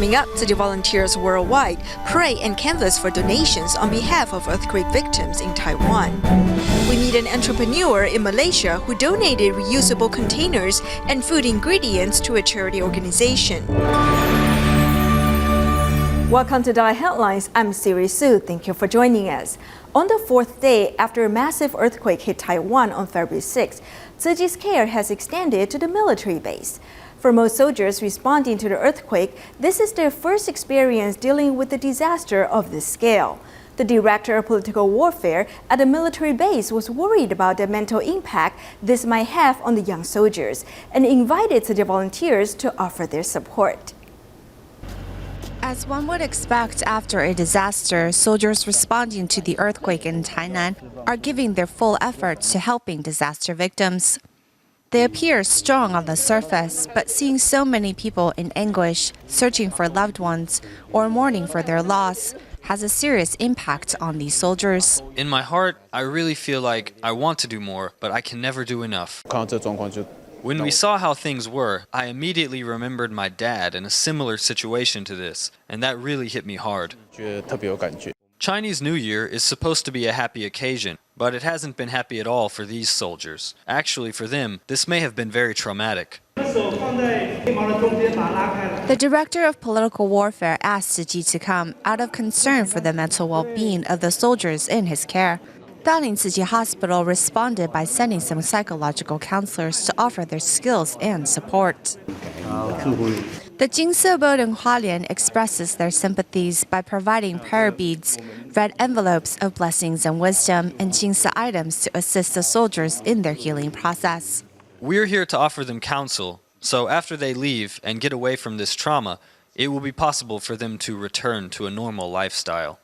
Coming up, Tzu Chi volunteers worldwide pray and canvass for donations on behalf of earthquake victims in Taiwan. We meet an entrepreneur in Malaysia who donated reusable containers and food ingredients to a charity organization. Welcome to DaAi Headlines. I'm Siri Su. Thank you for joining us. On the fourth day after a massive earthquake hit Taiwan on February 6, Tzu Chi's care has extended to the military base. For most soldiers responding to the earthquake, this is their first experience dealing with a disaster of this scale. The director of political warfare at the military base was worried about the mental impact this might have on the young soldiers and invited Tzu Chi volunteers to offer their support. As one would expect after a disaster, soldiers responding to the earthquake in Tainan are giving their full efforts to helping disaster victims. They appear strong on the surface, but seeing so many people in anguish, searching for loved ones, or mourning for their loss, has a serious impact on these soldiers. In my heart, I really feel like I want to do more, but I can never do enough. When we saw how things were, I immediately remembered my dad in a similar situation to this, and that really hit me hard. Chinese New Year is supposed to be a happy occasion, but it hasn't been happy at all for these soldiers. Actually, for them, this may have been very traumatic. The director of political warfare asked Tzu Chi to come out of concern for the mental well-being of the soldiers in his care. Dalian Tzu Chi Hospital responded by sending some psychological counselors to offer their skills and support. The Jingse boat in Hualien expresses their sympathies by providing prayer beads, red envelopes of blessings and wisdom, and Jingse items to assist the soldiers in their healing process. We're here to offer them counsel, so after they leave and get away from this trauma, it will be possible for them to return to a normal lifestyle.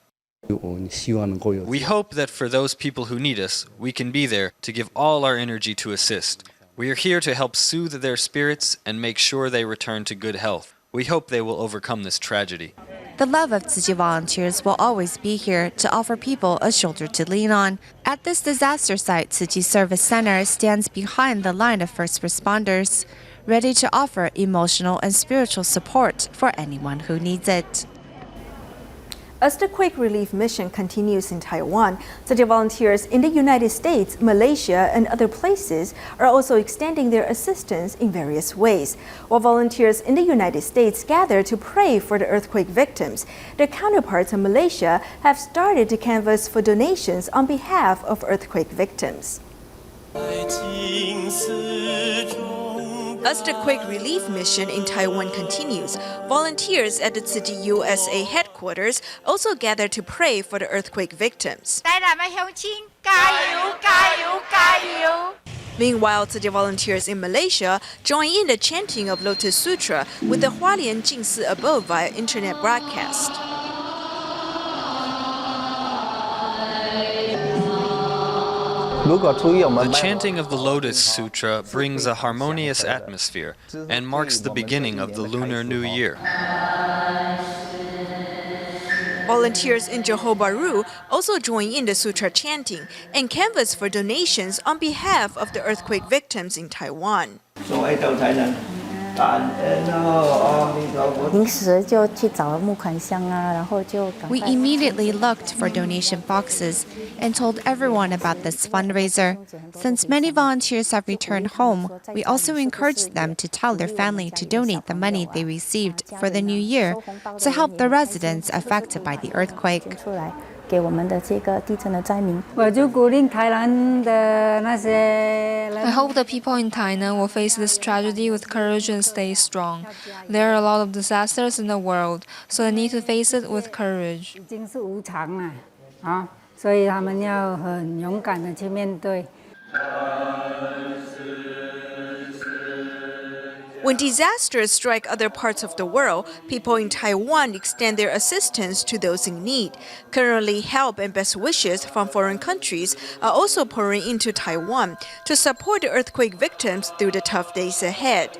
We hope that for those people who need us, we can be there to give all our energy to assist. We are here to help soothe their spirits and make sure they return to good health. We hope they will overcome this tragedy. The love of Tzu Chi volunteers will always be here to offer people a shoulder to lean on. At this disaster site, Tzu Chi Service Center stands behind the line of first responders, ready to offer emotional and spiritual support for anyone who needs it. As the quake relief mission continues in Taiwan, Tzu Chi volunteers in the United States, Malaysia, and other places are also extending their assistance in various ways. While volunteers in the United States gather to pray for the earthquake victims, their counterparts in Malaysia have started to canvass for donations on behalf of earthquake victims. As the quake relief mission in Taiwan continues, volunteers at the Tzu Chi USA headquarters also gather to pray for the earthquake victims. Meanwhile, Tzu Chi volunteers in Malaysia join in the chanting of Lotus Sutra with the Hualien Jingsi abode via internet broadcast. The chanting of the Lotus Sutra brings a harmonious atmosphere and marks the beginning of the Lunar New Year. Volunteers in Johor Bahru also join in the sutra chanting and canvass for donations on behalf of the earthquake victims in Taiwan. We immediately looked for donation boxes and told everyone about this fundraiser. Since many volunteers have returned home, we also encouraged them to tell their family to donate the money they received for the new year to help the residents affected by the earthquake. I hope the people in Tainan will face this tragedy with courage and stay strong. There are a lot of disasters in the world, so they need to face it with courage. When disasters strike other parts of the world, people in Taiwan extend their assistance to those in need. Currently, help and best wishes from foreign countries are also pouring into Taiwan to support the earthquake victims through the tough days ahead.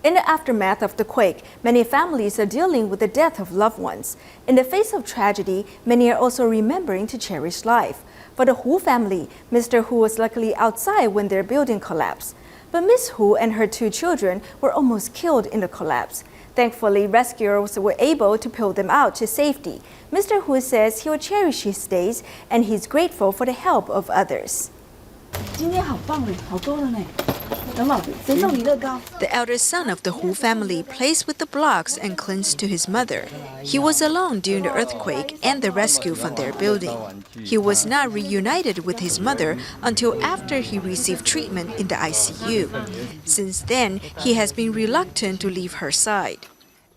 In the aftermath of the quake, many families are dealing with the death of loved ones. In the face of tragedy, many are also remembering to cherish life. For the Hu family, Mr. Hu was luckily outside when their building collapsed. But Miss Hu and her 2 children were almost killed in the collapse. Thankfully, rescuers were able to pull them out to safety. Mr. Hu says he will cherish his days and he's grateful for the help of others. The elder son of the Hu family plays with the blocks and clings to his mother. He was alone during the earthquake and the rescue from their building. He was not reunited with his mother until after he received treatment in the ICU. Since then, he has been reluctant to leave her side.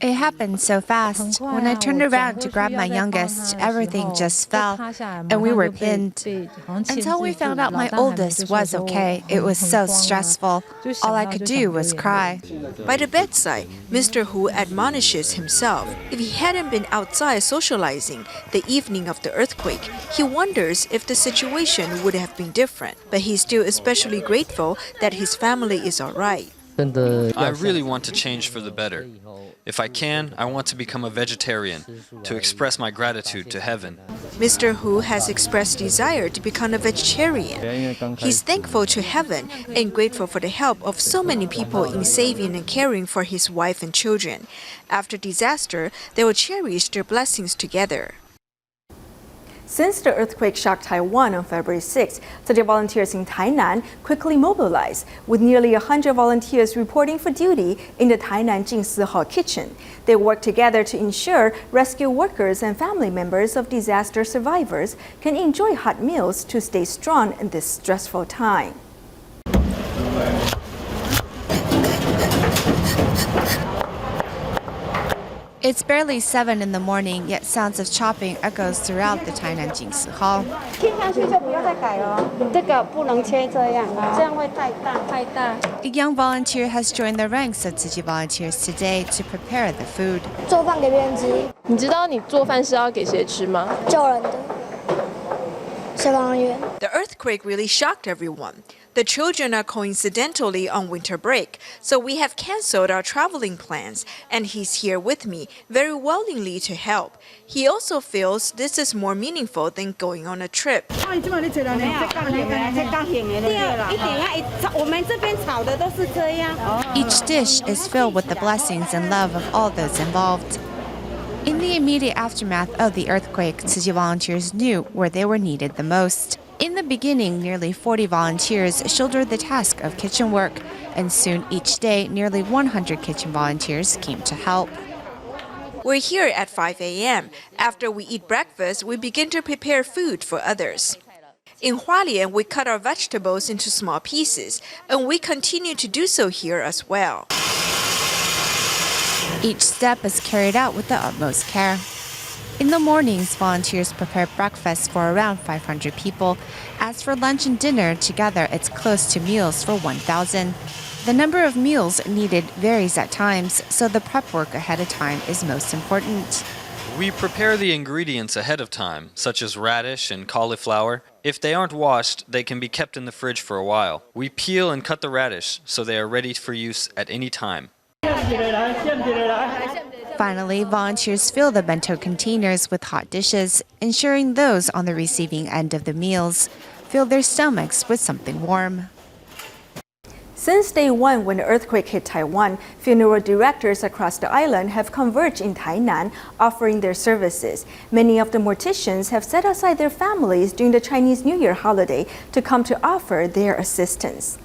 It happened so fast. When I turned around to grab my youngest, everything just fell, and we were pinned. Until we found out my oldest was okay, it was so stressful. All I could do was cry. By the bedside, Mr. Hu admonishes himself. If he hadn't been outside socializing the evening of the earthquake, he wonders if the situation would have been different. But he's still especially grateful that his family is all right. I really want to change for the better. If I can, I want to become a vegetarian, to express my gratitude to heaven. Mr. Hu has expressed desire to become a vegetarian. He's thankful to heaven and grateful for the help of so many people in saving and caring for his wife and children. After disaster, they will cherish their blessings together. Since the earthquake shocked Taiwan on February 6, Tzu volunteers in Tainan quickly mobilized, with nearly 100 volunteers reporting for duty in the Tainan Jingsi Hall kitchen. They work together to ensure rescue workers and family members of disaster survivors can enjoy hot meals to stay strong in this stressful time. It's barely 7 in the morning, yet sounds of chopping echoes throughout the Tainan Jingsi Hall. A young volunteer has joined the ranks of Tzu volunteers today to prepare the food. 做饭给别人吃。你知道你做饭是要给谁吃吗？救人的。消防员。 The earthquake really shocked everyone. The children are coincidentally on winter break, so we have canceled our traveling plans, and he's here with me, very willingly to help. He also feels this is more meaningful than going on a trip. Each dish is filled with the blessings and love of all those involved. In the immediate aftermath of the earthquake, Tzu volunteers knew where they were needed the most. In the beginning, nearly 40 volunteers shouldered the task of kitchen work, and soon each day, nearly 100 kitchen volunteers came to help. We're here at 5 a.m. After we eat breakfast, we begin to prepare food for others. In Hualien, we cut our vegetables into small pieces, and we continue to do so here as well. Each step is carried out with the utmost care. In the mornings, volunteers prepare breakfast for around 500 people. As for lunch and dinner, together it's close to meals for 1,000. The number of meals needed varies at times, so the prep work ahead of time is most important. We prepare the ingredients ahead of time, such as radish and cauliflower. If they aren't washed, they can be kept in the fridge for a while. We peel and cut the radish so they are ready for use at any time. Finally, volunteers fill the bento containers with hot dishes, ensuring those on the receiving end of the meals fill their stomachs with something warm. Since day one when the earthquake hit Taiwan, funeral directors across the island have converged in Tainan, offering their services. Many of the morticians have set aside their families during the Chinese New Year holiday to come to offer their assistance.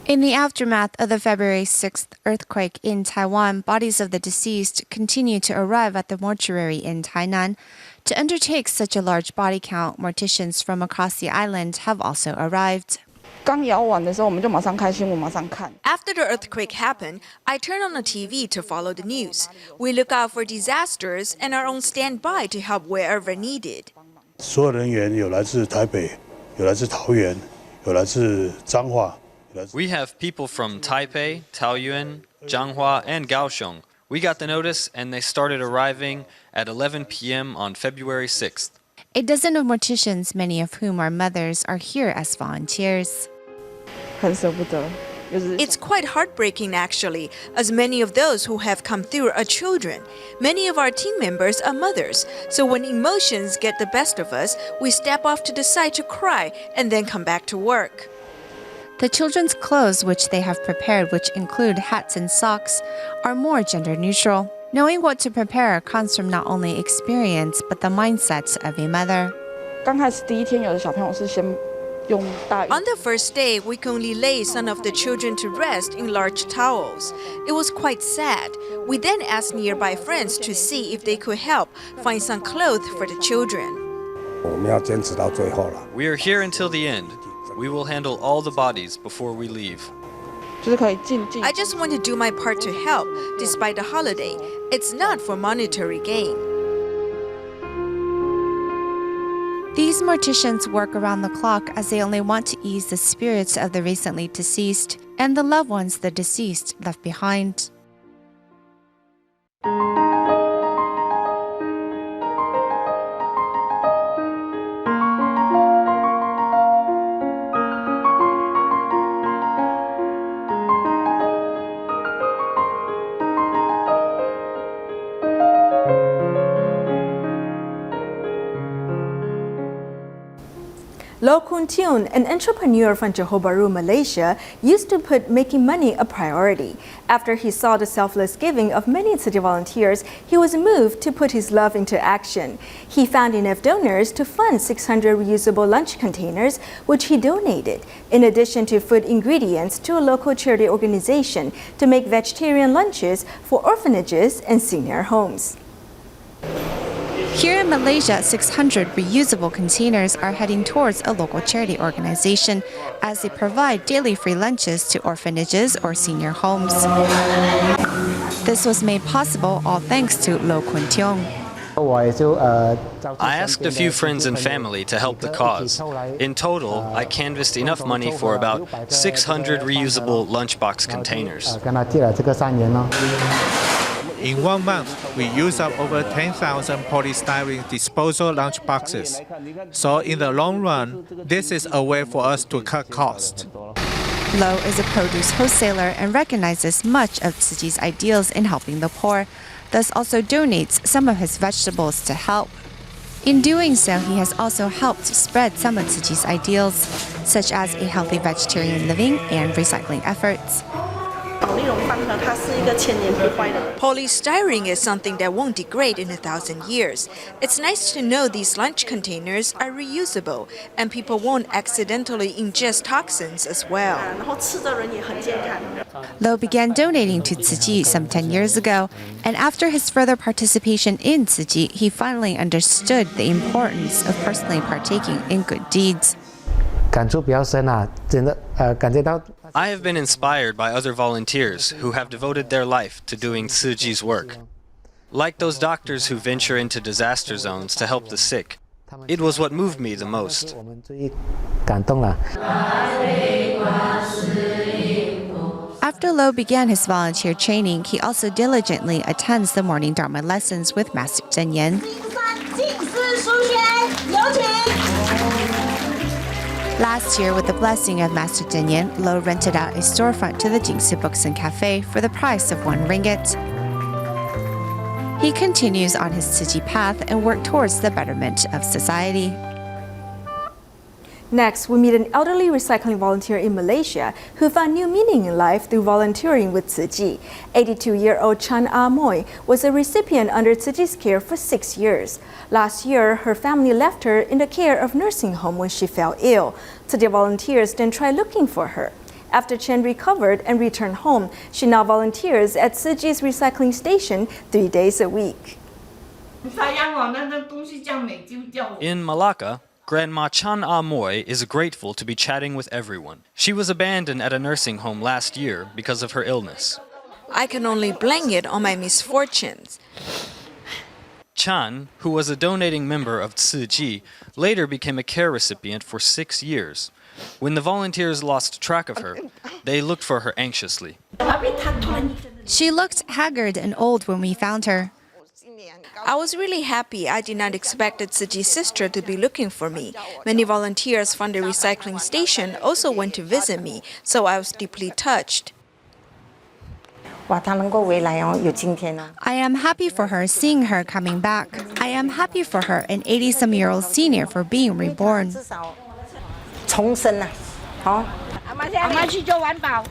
In the aftermath of the February 6th earthquake in Taiwan, bodies of the deceased continue to arrive at the mortuary in Tainan. To undertake such a large body count, morticians from across the island have also arrived. After the earthquake happened, I turned on the TV to follow the news. We look out for disasters and are on standby to help wherever needed. 所有人员有来自台北，有来自桃园，有来自彰化。 We have people from Taipei, Taoyuan, Zhanghua, and Kaohsiung. We got the notice and they started arriving at 11 p.m. on February 6th. A dozen of morticians, many of whom are mothers, are here as volunteers. It's quite heartbreaking actually, as many of those who have come through are children. Many of our team members are mothers, so when emotions get the best of us, we step off to the side to cry and then come back to work. The children's clothes which they have prepared, which include hats and socks, are more gender neutral. Knowing what to prepare comes from not only experience but the mindset of a mother. 刚开始第一天，有的小朋友是先用大。 On the first day, we can only lay some of the children to rest in large towels. It was quite sad. We then asked nearby friends to see if they could help find some clothes for the children. 我们要坚持到最后了。 We are here until the end. We will handle all the bodies before we leave. 就是可以静静。 I just want to do my part to help, despite the holiday. It's not for monetary gain. These morticians work around the clock as they only want to ease the spirits of the recently deceased and the loved ones the deceased left behind. Lo Kun Tiun, an entrepreneur from Johor Bahru, Malaysia, used to put making money a priority. After he saw the selfless giving of many Tzu Chi volunteers, he was moved to put his love into action. He found enough donors to fund 600 reusable lunch containers, which he donated, in addition to food ingredients to a local charity organization to make vegetarian lunches for orphanages and senior homes. Here in Malaysia, 600 reusable containers are heading towards a local charity organization as they provide daily free lunches to orphanages or senior homes. This was made possible all thanks to Lo Kun Tiong. I asked a few friends and family to help the cause. In total, I canvassed enough money for about 600 reusable lunchbox containers. In 1 month, we use up over 10,000 polystyrene disposal lunch boxes. So in the long run, this is a way for us to cut costs. Lo is a produce wholesaler and recognizes much of Tzu Chi's ideals in helping the poor, thus also donates some of his vegetables to help. In doing so, he has also helped spread some of Tzu Chi's ideals, such as a healthy vegetarian living and recycling efforts. Polystyrene is something that won't degrade in 1,000 years. It's nice to know these lunch containers are reusable and people won't accidentally ingest toxins as well. Lo began donating to Tzu Chi some 10 years ago, and after his further participation in Tzu Chi, he finally understood the importance of personally partaking in good deeds. I have been inspired by other volunteers who have devoted their life to doing Tzu Chi's work. Like those doctors who venture into disaster zones to help the sick. It was what moved me the most. After Lo began his volunteer training, he also diligently attends the morning Dharma lessons with Master Zhen Yan. Last year, with the blessing of Master Zhen Yan, Lo rented out a storefront to the Jingsi Books and Cafe for the price of 1 ringgit. He continues on his Tzu Chi path and works towards the betterment of society. Next, we meet an elderly recycling volunteer in Malaysia who found new meaning in life through volunteering with Tzu Chi. 82-year-old Chan'a Moy was a recipient under Tzu Chi's care for 6 years. Last year, her family left her in the care of nursing home when she fell ill. Tzu Chi volunteers then tried looking for her. After Chen recovered and returned home, she now volunteers at Tzu Chi's recycling station 3 days a week. In Malacca, Grandma Chan'a Moy is grateful to be chatting with everyone. She was abandoned at a nursing home last year because of her illness. I can only blame it on my misfortunes. Chan, who was a donating member of Tzu Chi, later became a care recipient for 6 years. When the volunteers lost track of her, they looked for her anxiously. She looked haggard and old when we found her. I was really happy. I did not expect the Tzu Chi sister to be looking for me. Many volunteers from the recycling station also went to visit me, so I was deeply touched. I am happy for her seeing her coming back. I am happy for her, an 80-some-year-old senior, for being reborn. 阿妈去做环保。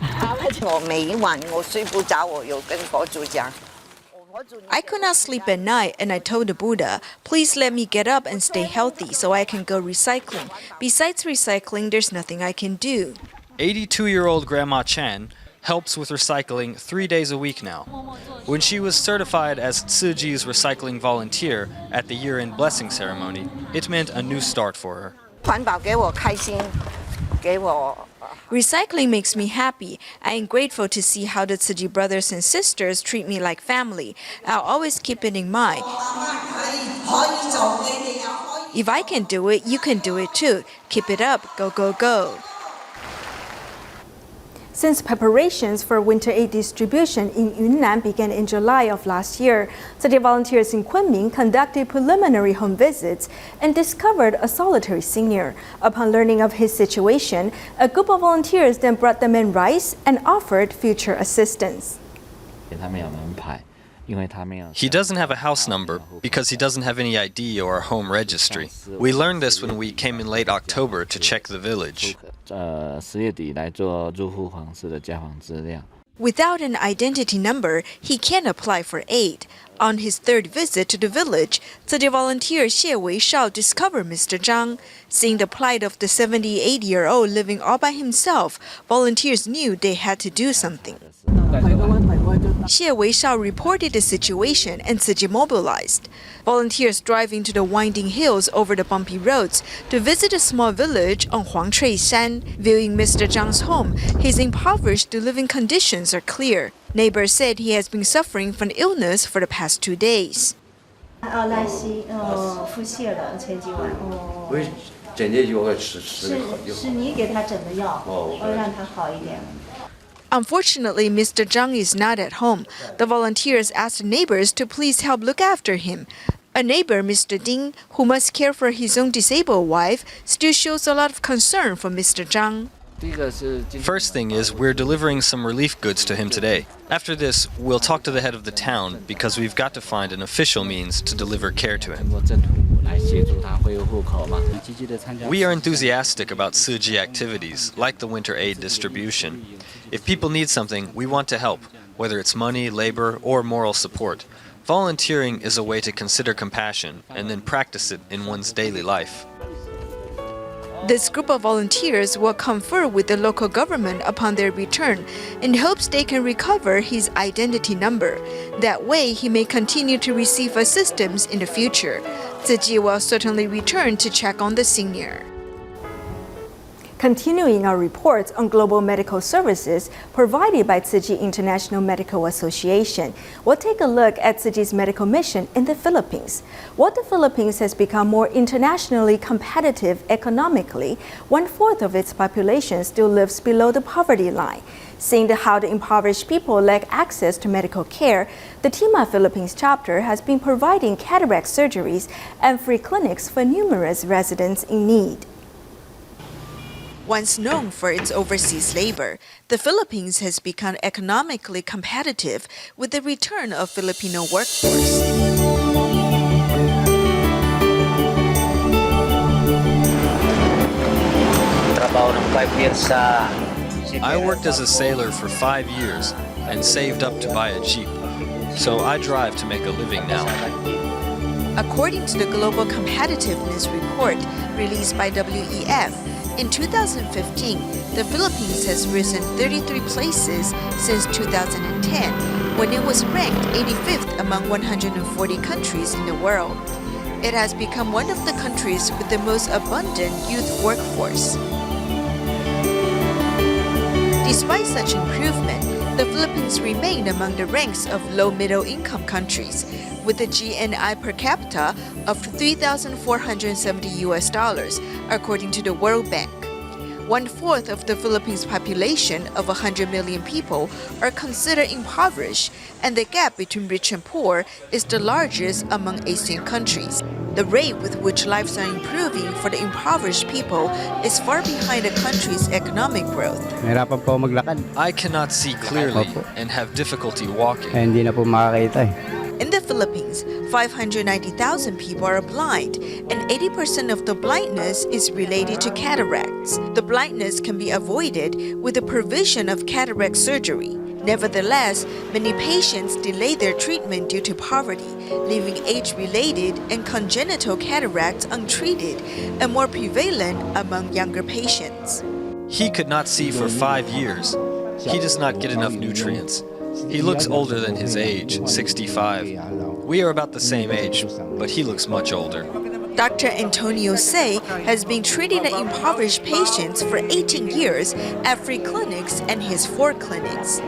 我每一晚我睡不着，我有跟佛祖讲。 I could not sleep at night, and I told the Buddha, please let me get up and stay healthy so I can go recycling. Besides recycling, there's nothing I can do. 82-year-old Grandma Chan helps with recycling 3 days a week now. When she was certified as Tzu Chi's recycling volunteer at the year-end blessing ceremony, it meant a new start for her. 环保给我开心，给我。 Recycling makes me happy. I am grateful to see how the Tzu Chi brothers and sisters treat me like family. I'll always keep it in mind. If I can do it, you can do it too. Keep it up. Go, go, go. Since preparations for winter aid distribution in Yunnan began in July of last year, Tzu Chi volunteers in Kunming conducted preliminary home visits and discovered a solitary senior. Upon learning of his situation, a group of volunteers then brought the men rice and offered future assistance. He doesn't have a house number because he doesn't have any ID or a home registry. We learned this when we came in late October to check the village. Without an identity number, he can't apply for aid. On his third visit to the village, Tzu Chi volunteer Xie Weishao discovered Mr. Zhang. Seeing the plight of the 78-year-old living all by himself, volunteers knew they had to do something. Xie Weishao reported the situation and Tzu Chi mobilized. Volunteers drive into the winding hills over the bumpy roads to visit a small village on Huangchui Shan. Viewing Mr. Zhang's home, his impoverished living conditions are clear. Neighbors said he has been suffering from illness for the past 2 days. Unfortunately, Mr. Zhang is not at home. The volunteers asked neighbors to please help look after him. A neighbor, Mr. Ding, who must care for his own disabled wife, still shows a lot of concern for Mr. Zhang. First thing is, we're delivering some relief goods to him today. After this, we'll talk to the head of the town because we've got to find an official means to deliver care to him. We are enthusiastic about Tzu Chi activities, like the winter aid distribution. If people need something, we want to help, whether it's money, labor, or moral support. Volunteering is a way to consider compassion and then practice it in one's daily life. This group of volunteers will confer with the local government upon their return in hopes they can recover his identity number. That way, he may continue to receive assistance in the future. Tzu Chi will certainly return to check on the senior. Continuing our reports on global medical services provided by Tzu Chi International Medical Association, we'll take a look at Tzu Chi's medical mission in the Philippines. While the Philippines has become more internationally competitive economically, 1/4 of its population still lives below the poverty line. Seeing how the impoverished people lack access to medical care, the Tima Philippines chapter has been providing cataract surgeries and free clinics for numerous residents in need. Once known for its overseas labor, the Philippines has become economically competitive with the return of Filipino workforce. I worked as a sailor for 5 years and saved up to buy a Jeep, so I drive to make a living now. According to the Global Competitiveness Report released by WEF, in 2015, the Philippines has risen 33 places since 2010, when it was ranked 85th among 140 countries in the world. It has become one of the countries with the most abundant youth workforce. Despite such improvement, the Philippines remain among the ranks of low-middle income countries, with a GNI per capita of $3,470, according to the World Bank. 1/4 of the Philippines' population of 100 million people are considered impoverished, and the gap between rich and poor is the largest among Asian countries. The rate with which lives are improving for the impoverished people is far behind the country's economic growth. I cannot see clearly and have difficulty walking. In the Philippines, 590,000 people are blind, and 80% of the blindness is related to cataracts. The blindness can be avoided with the provision of cataract surgery. Nevertheless, many patients delay their treatment due to poverty, leaving age-related and congenital cataracts untreated and more prevalent among younger patients. He could not see for 5 years. He does not get enough nutrients. He looks older than his age, 65. We are about the same age, but he looks much older. Dr. Antonio Say has been treating the impoverished patients for 18 years at free clinics and his 4 clinics.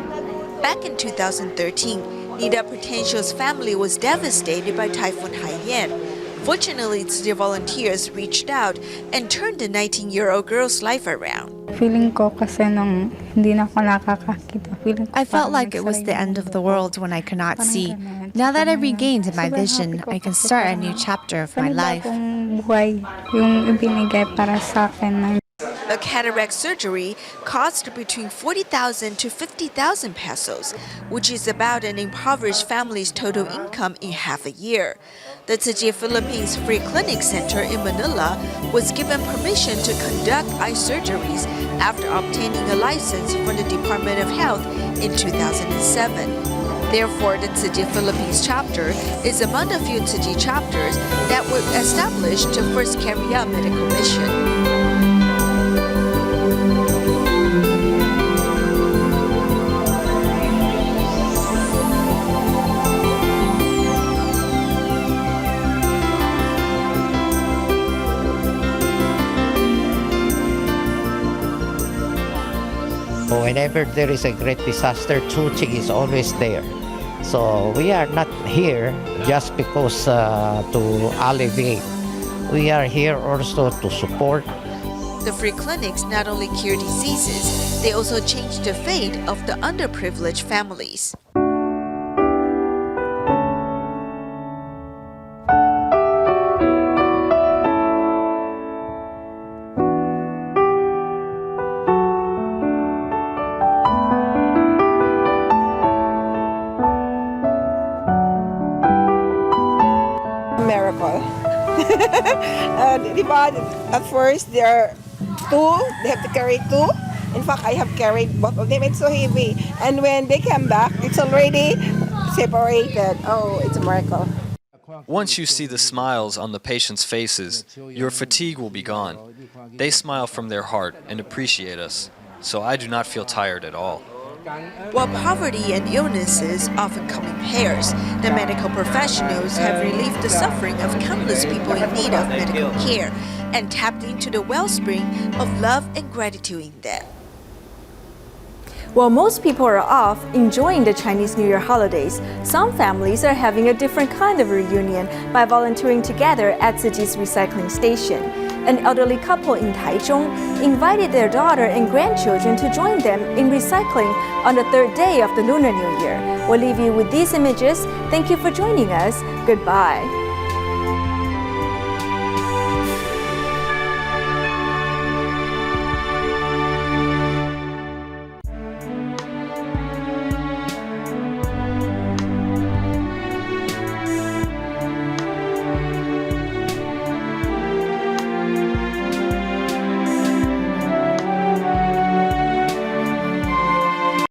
Back in 2013, Nida Potential's family was devastated by Typhoon Haiyan. Fortunately, the volunteers reached out and turned the 19-year-old girl's life around. I felt like it was the end of the world when I could not see. Now that I regained my vision, I can start a new chapter of my life. A cataract surgery cost between 40,000 to 50,000 pesos, which is about an impoverished family's total income in half a year. The慈济Philippines Free Clinic Center in Manila was given permission to conduct eye surgeries after obtaining a license from the Department of Health in 2007. Therefore, the慈济Philippines chapter is among the few慈济chapters that were established to first carry out medical mission. Whenever there is a great disaster, Tzu Chi is always there. So we are not here just because to alleviate. We are here also to support. The free clinics not only cure diseases, they also change the fate of the underprivileged families. Miracle. At first, there are 2. They have to carry 2. In fact, I have carried both of them. It's so heavy. And when they come back, it's already separated. Oh, it's a miracle. Once you see the smiles on the patients' faces, your fatigue will be gone. They smile from their heart and appreciate us, so I do not feel tired at all. While poverty and illnesses often come in pairs, the medical professionals have relieved the suffering of countless people in need of medical care and tapped into the wellspring of love and gratitude in them. While most people are off enjoying the Chinese New Year holidays, some families are having a different kind of reunion by volunteering together at Tzu Chi's recycling station. An elderly couple in Taichung invited their daughter and grandchildren to join them in recycling on the 3rd day of the Lunar New Year. We'll leave you with these images. Thank you for joining us. Goodbye.